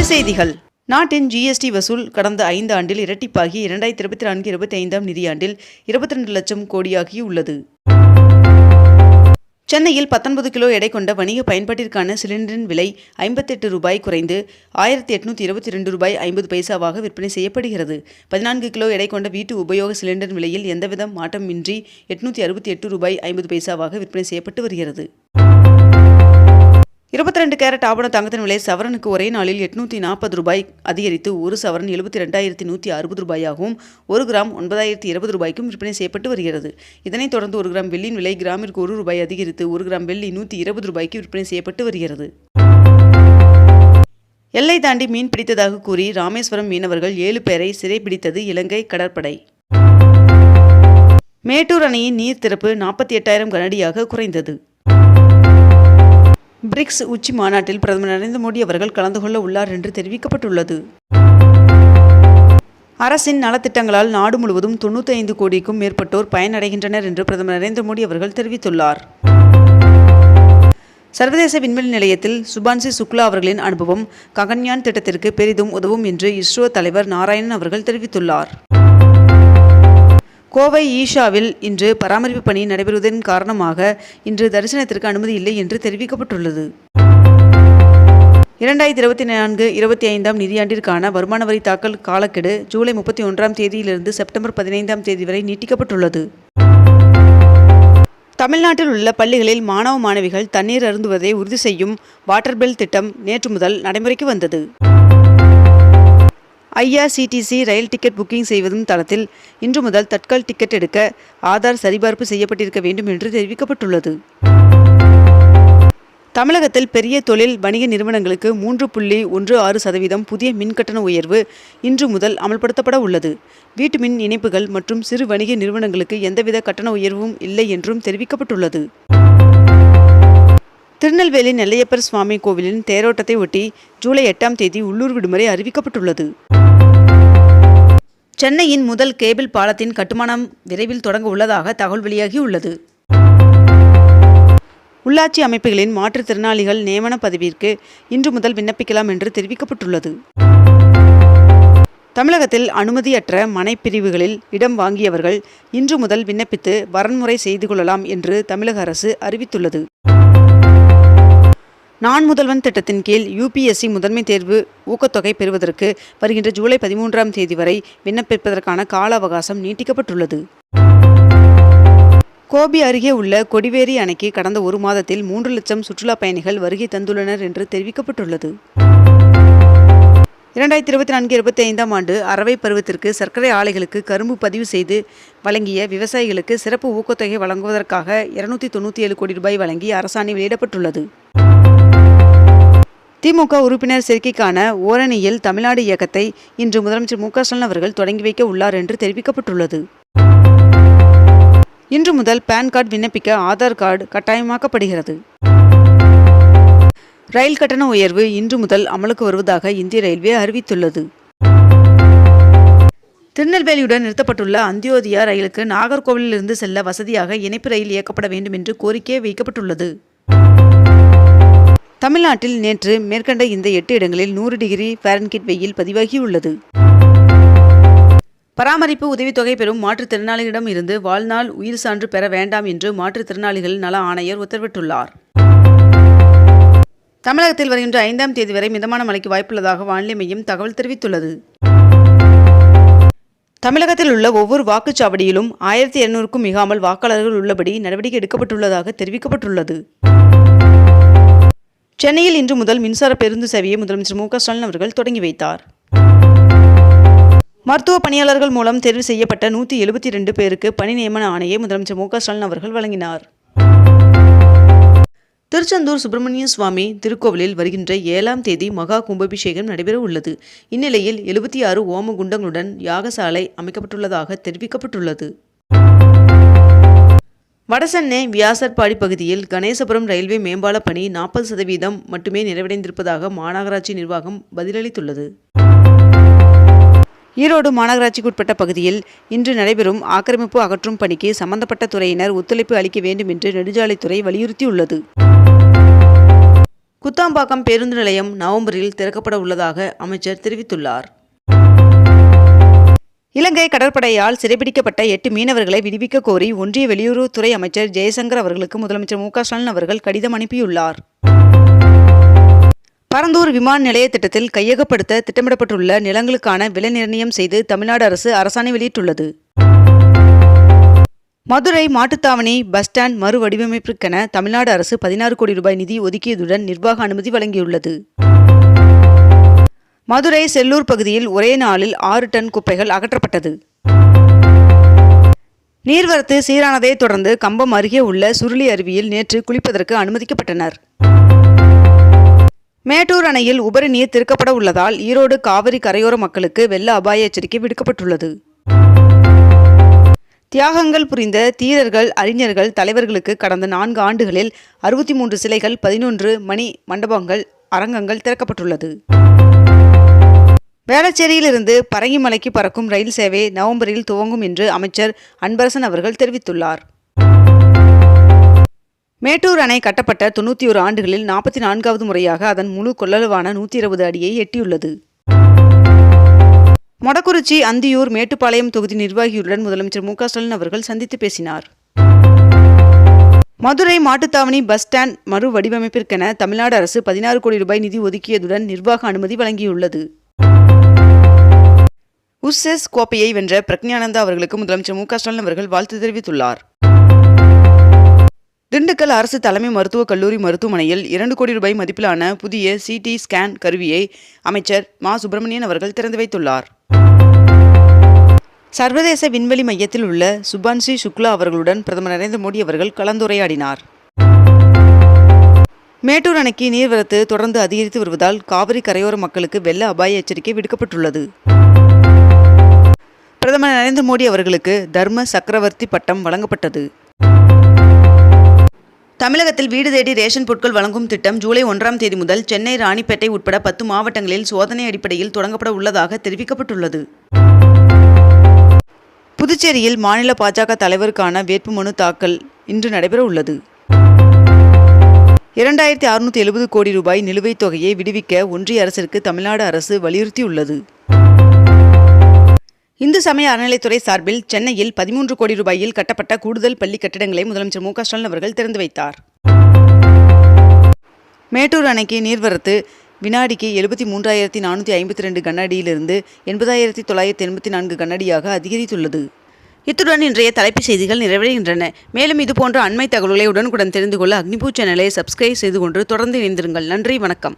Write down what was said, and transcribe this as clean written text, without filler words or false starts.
செய்திகள். நாட்டின் ஜிஎஸ்டி வசூல் கடந்த 5 ஆண்டில் இரட்டிப்பாகி 2024-25 நிதியாண்டில் 22 லட்சம் கோடியாகியுள்ளது. சென்னையில் 19 கிலோ எடை கொண்ட வணிக பயன்பாட்டிற்கான சிலிண்டரின் விலை ரூபாய் 58 குறைந்து ரூபாய் 1882.50 விற்பனை செய்யப்படுகிறது. 14 கிலோ எடை கொண்ட வீட்டு உபயோக சிலிண்டர் விலையில் எந்தவித மாற்றமின்றி ரூபாய் 868.50 விற்பனை செய்யப்பட்டு வருகிறது. 22 கேரட் ஆபண தங்கத்தின் விலை சவரனுக்கு ஒரே நாளில் ரூபாய் அதிகரித்து ஒரு சவரன் 72,160 ரூபாயாகவும் 1 கிராம் 9,020 ரூபாய்க்கும் விற்பனை செய்யப்பட்டு வருகிறது. இதனைத் தொடர்ந்து 1 கிராம் வெள்ளியின் விலை கிராமிற்கு ரூபாய் அதிகரித்து 1 கிராம் வெள்ளி 120 ரூபாய்க்கு விற்பனை செய்யப்பட்டு வருகிறது. எல்லை தாண்டி மீன் பிடித்ததாக கூறி ராமேஸ்வரம் மீனவர்கள் 7 பேரை சிறைபிடித்தது இலங்கை கடற்படை. மேட்டூர் அணையின் நீர் திறப்பு 48,000 கனஅடியாக குறைந்தது. பிரிக்ஸ் உச்சி மாநாட்டில் பிரதமர் நரேந்திர மோடி அவர்கள் கலந்து கொள்ள உள்ளார் என்று தெரிவிக்கப்பட்டுள்ளது. அரசின் நலத்திட்டங்களால் நாடு முழுவதும் 95 கோடிக்கும் மேற்பட்டோர் பயனடைகின்றனர் என்று பிரதமர் நரேந்திர மோடி அவர்கள் தெரிவித்துள்ளார். சர்வதேச விண்வெளி நிலையத்தில் சுபான்சி சுக்லா அவர்களின் அனுபவம் ககன்யான் திட்டத்திற்கு பெரிதும் உதவும் என்று இஸ்ரோ தலைவர் நாராயணன் அவர்கள் தெரிவித்துள்ளார். கோவை ஈஷாவில் இன்று பராமரிப்பு பணி நடைபெறுவதன் காரணமாக இன்று தரிசனத்திற்கு அனுமதி இல்லை என்று தெரிவிக்கப்பட்டுள்ளது. 2024-25 நிதியாண்டிற்கான வருமான வரி தாக்கல் காலக்கெடு ஜூலை 31 தேதியிலிருந்து செப்டம்பர் 15 வரை நீட்டிக்கப்பட்டுள்ளது. தமிழ்நாட்டில் உள்ள பள்ளிகளில் மாணவ மாணவிகள் தண்ணீர் அருந்துவதை உறுதி செய்யும் வாட்டர் பெல் திட்டம் நேற்று முதல் நடைமுறைக்கு வந்தது. ஐஆர்சிடிசி ரயில் டிக்கெட் புக்கிங் செய்வதும் தளத்தில் இன்று முதல் தட்கல் டிக்கெட் எடுக்க ஆதார் சரிபார்ப்பு செய்யப்பட்டிருக்க வேண்டும் என்று தெரிவிக்கப்பட்டுள்ளது. தமிழகத்தில் பெரிய தொழில் வணிக நிறுவனங்களுக்கு 3.16% புதிய மின்கட்டண உயர்வு இன்று முதல் அமல்படுத்தப்பட உள்ளது. வீட்டு மின் இணைப்புகள் மற்றும் சிறு வணிக நிறுவனங்களுக்கு எந்தவித கட்டண உயர்வும் இல்லை என்றும் தெரிவிக்கப்பட்டுள்ளது. திருநெல்வேலி நெல்லையப்பர் சுவாமி கோவிலின் தேரோட்டத்தை ஒட்டி ஜூலை 8 தேதி உள்ளூர் விடுமுறை அறிவிக்கப்பட்டுள்ளது. சென்னையின் முதல் கேபிள் பாலத்தின் கட்டுமானம் விரைவில் தொடங்க உள்ளதாக தகவல் வெளியாகியுள்ளது. உள்ளாட்சி அமைப்புகளின் மாற்றுத்திறனாளிகள் நியமன பதவிக்கு இன்று முதல் விண்ணப்பிக்கலாம் என்று தெரிவிக்கப்பட்டுள்ளது. தமிழகத்தில் அனுமதியற்ற மனைப்பிரிவுகளில் இடம் வாங்கியவர்கள் இன்று முதல் விண்ணப்பித்து வரன்முறை செய்து கொள்ளலாம் என்று தமிழக அரசு அறிவித்துள்ளது. நான் முதல்வன் திட்டத்தின் கீழ் யுபிஎஸ்சி முதன்மை தேர்வு ஊக்கத்தொகை பெறுவதற்கு வருகின்ற ஜூலை 13 தேதி வரை விண்ணப்பிப்பதற்கான கால அவகாசம் நீட்டிக்கப்பட்டுள்ளது. கோபி அருகே உள்ள கொடிவேரி அணைக்கு கடந்த 1 மாதத்தில் 3 லட்சம் சுற்றுலா பயணிகள் வருகை தந்துள்ளனர் என்று தெரிவிக்கப்பட்டுள்ளது. 2024-25 அரவை பருவத்திற்கு சர்க்கரை ஆலைகளுக்கு கரும்பு பதிவு செய்து வழங்கிய விவசாயிகளுக்கு சிறப்பு ஊக்கத்தொகை வழங்குவதற்காக 297 கோடி ரூபாய் வழங்கி அரசாணை வெளியிடப்பட்டுள்ளது. திமுக உறுப்பினர் சேர்க்கைக்கான ஓரணியில் தமிழ்நாடு இயக்கத்தை இன்று முதலமைச்சர் மு.க.ஸ்டாலின் அவர்கள் தொடங்கி வைக்க உள்ளார் என்று தெரிவிக்கப்பட்டுள்ளது. இன்று முதல் பான் கார்டு விண்ணப்பிக்க ஆதார் கார்டு கட்டாயமாக்கப்படுகிறது. ரயில் கட்டண உயர்வு இன்று முதல் அமலுக்கு வருவதாக இந்திய ரயில்வே அறிவித்துள்ளது. திருநெல்வேலியுடன் நிறுத்தப்பட்டுள்ள அந்தியோதயா ரயிலுக்கு நாகர்கோவிலிருந்து செல்ல வசதியாக இணைப்பு ரயில் இயக்கப்பட வேண்டும் என்று கோரிக்கை வைக்கப்பட்டுள்ளது. தமிழ்நாட்டில் நேற்று மேற்கண்ட இந்த 8 இடங்களில் 100 டிகிரி ஃபாரன்ஹீட் வெயில் பதிவாகியுள்ளது. பராமரிப்பு உதவித்தொகை பெறும் மாற்றுத்திறனாளிகளிடம் இருந்து வாழ்நாள் உயிர் சான்று பெற வேண்டாம் என்று மாற்றுத்திறனாளிகள் நல ஆணையர் உத்தரவிட்டுள்ளார். தமிழகத்தில் வருகின்ற 5 தேதி வரை மிதமான மழைக்கு வாய்ப்புள்ளதாக வானிலை மையம் தகவல் தெரிவித்துள்ளது. தமிழகத்தில் உள்ள ஒவ்வொரு வாக்குச்சாவடியிலும் 1200க்கும் மிகாமல் வாக்காளர்கள் உள்ளபடி நடவடிக்கை எடுக்கப்பட்டுள்ளதாக தெரிவிக்கப்பட்டுள்ளது. சென்னையில் இன்று முதல் மின்சார பேருந்து சேவையை முதலமைச்சர் மு.க.ஸ்டாலின் அவர்கள் தொடங்கி வைத்தார். மருத்துவ பணியாளர்கள் மூலம் தேர்வு செய்யப்பட்ட 172 பேருக்கு பணி நியமன ஆணையை முதலமைச்சர் மு.க.ஸ்டாலின் அவர்கள் வழங்கினார். திருச்செந்தூர் சுப்பிரமணிய சுவாமி திருக்கோவிலில் வருகின்ற 7 தேதி மகா கும்பாபிஷேகம் நடைபெற உள்ளது. இந்நிலையில் 76 ஓம குண்டங்களுடன் யாகசாலை அமைக்கப்பட்டுள்ளதாக தெரிவிக்கப்பட்டுள்ளது. வடசென்னை வியாசர்பாடி பகுதியில் கணேசபுரம் ரயில்வே மேம்பால பணி 40% மட்டுமே நிறைவடைந்திருப்பதாக மாநகராட்சி நிர்வாகம் பதிலளித்துள்ளது. ஈரோடு மாநகராட்சிக்குட்பட்ட பகுதியில் இன்று நடைபெறும் ஆக்கிரமிப்பு அகற்றும் பணிக்கு சம்பந்தப்பட்ட துறையினர் ஒத்துழைப்பு அளிக்க வேண்டும் என்று நெடுஞ்சாலைத்துறை வலியுறுத்தியுள்ளது. குத்தாம்பாக்கம் பேருந்து நிலையம் நவம்பரில் திறக்கப்பட உள்ளதாக அமைச்சர் தெரிவித்துள்ளார். இலங்கை கடற்படையால் சிறைபிடிக்கப்பட்ட 8 மீனவர்களை விடுவிக்க கோரி ஒன்றிய வெளியுறவுத்துறை அமைச்சர் ஜெயசங்கர் அவர்களுக்கு முதலமைச்சர் மு.க.ஸ்டாலின் அவர்கள் கடிதம் அனுப்பியுள்ளார். பரந்தூர் விமான நிலைய திட்டத்தில் கையகப்படுத்த திட்டமிடப்பட்டுள்ள நிலங்களுக்கான விலை நிர்ணயம் செய்து தமிழ்நாடு அரசு அரசாணை வெளியிட்டுள்ளது. மதுரை மாட்டுத்தாவணி பஸ் ஸ்டாண்ட் மறு வடிவமைப்பிற்கென தமிழ்நாடு அரசு 16 கோடி ரூபாய் நிதி ஒதுக்கியதுடன் நிர்வாக அனுமதி வழங்கியுள்ளது. மதுரை செல்லூர் பகுதியில் ஒரே நாளில் 6 டன் குப்பைகள் அகற்றப்பட்டது. நீர்வரத்து சீரானதை தொடர்ந்து கம்பம் அருகே உள்ள சுருளி அருவியில் நேற்று குளிப்பதற்கு அனுமதிக்கப்பட்டனர். மேட்டூர் அணையில் உபரி நீர் திறக்கப்பட உள்ளதால் ஈரோடு காவிரி கரையோர மக்களுக்கு வெள்ள அபாய எச்சரிக்கை விடுக்கப்பட்டுள்ளது. தியாகங்கள் புரிந்த தீரர்கள், அறிஞர்கள், தலைவர்களுக்கு கடந்த 4 ஆண்டுகளில் 63 சிலைகள், 11 மணி மண்டபங்கள், அரங்கங்கள் திறக்கப்பட்டுள்ளது. வேளச்சேரியிலிருந்து பரங்கிமலைக்கு பறக்கும் ரயில் சேவை நவம்பரில் துவங்கும் என்று அமைச்சர் அன்பரசன் அவர்கள் தெரிவித்துள்ளார். மேட்டூர் அணை கட்டப்பட்ட 91 ஆண்டுகளில் 44வது முறையாக அதன் முழு கொள்ளளவான 120 அடியை எட்டியுள்ளது. மொடக்குறிச்சி, அந்தியூர், மேட்டுப்பாளையம் தொகுதி நிர்வாகிகளுடன் முதலமைச்சர் மு.க.ஸ்டாலின் அவர்கள் சந்தித்து பேசினார். மதுரை மாட்டுத்தாவணி பஸ் ஸ்டாண்ட் மறு வடிவமைப்பிற்கென தமிழ்நாடு அரசு 16 கோடி ரூபாய் நிதி ஒதுக்கியதுடன் நிர்வாக அனுமதி வழங்கியுள்ளது. உஸ்ஸெஸ் கோப்பையை வென்ற பிரக்ஞானந்தா அவர்களுக்கு முதலமைச்சர் மு.க.ஸ்டாலின் அவர்கள் வாழ்த்து தெரிவித்துள்ளார். திண்டுக்கல் அரசு தலைமை மருத்துவக் கல்லூரி மருத்துவமனையில் 2 கோடி ரூபாய் மதிப்பிலான புதிய CT ஸ்கேன் கருவியை அமைச்சர் மா. சுப்பிரமணியன் அவர்கள் திறந்து வைத்துள்ளார். சர்வதேச விண்வெளி மையத்தில் உள்ள சுபான்ஷி சுக்லா அவர்களுடன் பிரதமர் நரேந்திர மோடி அவர்கள் கலந்துரையாடினார். மேட்டூர் அணைக்கு நீர்வரத்து தொடர்ந்து அதிகரித்து வருவதால் காவிரி கரையோர மக்களுக்கு வெள்ள அபாய எச்சரிக்கை விடுக்கப்பட்டுள்ளது. பிரதமர் நரேந்திர மோடி அவர்களுக்கு தர்ம சக்கரவர்த்தி பட்டம் வழங்கப்பட்டது. தமிழகத்தில் வீடு தேடி ரேஷன் பொருட்கள் வழங்கும் திட்டம் ஜூலை 1ஆம் தேதி முதல் சென்னை, ராணிப்பேட்டை உட்பட 10 மாவட்டங்களில் சோதனை அடிப்படையில் தொடங்கப்பட உள்ளதாக தெரிவிக்கப்பட்டுள்ளது. புதுச்சேரியில் மாநில பாஜக தலைவருக்கான வேட்புமனு தாக்கல் இன்று நடைபெற உள்ளது. 2670 கோடி ரூபாய் நிலுவைத் தொகையை விடுவிக்க ஒன்றிய அரசிற்கு தமிழ்நாடு அரசு வலியுறுத்தியுள்ளது. இந்து சமய அறநிலைத்துறை சார்பில் சென்னையில் 13 கோடி ரூபாயில் கட்டப்பட்ட கூடுதல் பள்ளி கட்டிடங்களை முதலமைச்சர் மு.க.ஸ்டாலின் அவர்கள் திறந்து வைத்தார். மேட்டூர் அணைக்கு நீர்வரத்து வினாடிக்கு 73,452 கன அடியிலிருந்து 80,984 கன அடியாக அதிகரித்துள்ளது. இத்துடன் இன்றைய தலைப்புச் செய்திகள் நிறைவடைகின்றன. மேலும் இதுபோன்ற அண்மை தகவல்களை உடனுக்குடன் தெரிந்து கொள்ள அக்னிபூ சேனலை சப்ஸ்கிரைப் செய்து கொண்டு தொடர்ந்து இணைந்திருங்கள். நன்றி, வணக்கம்.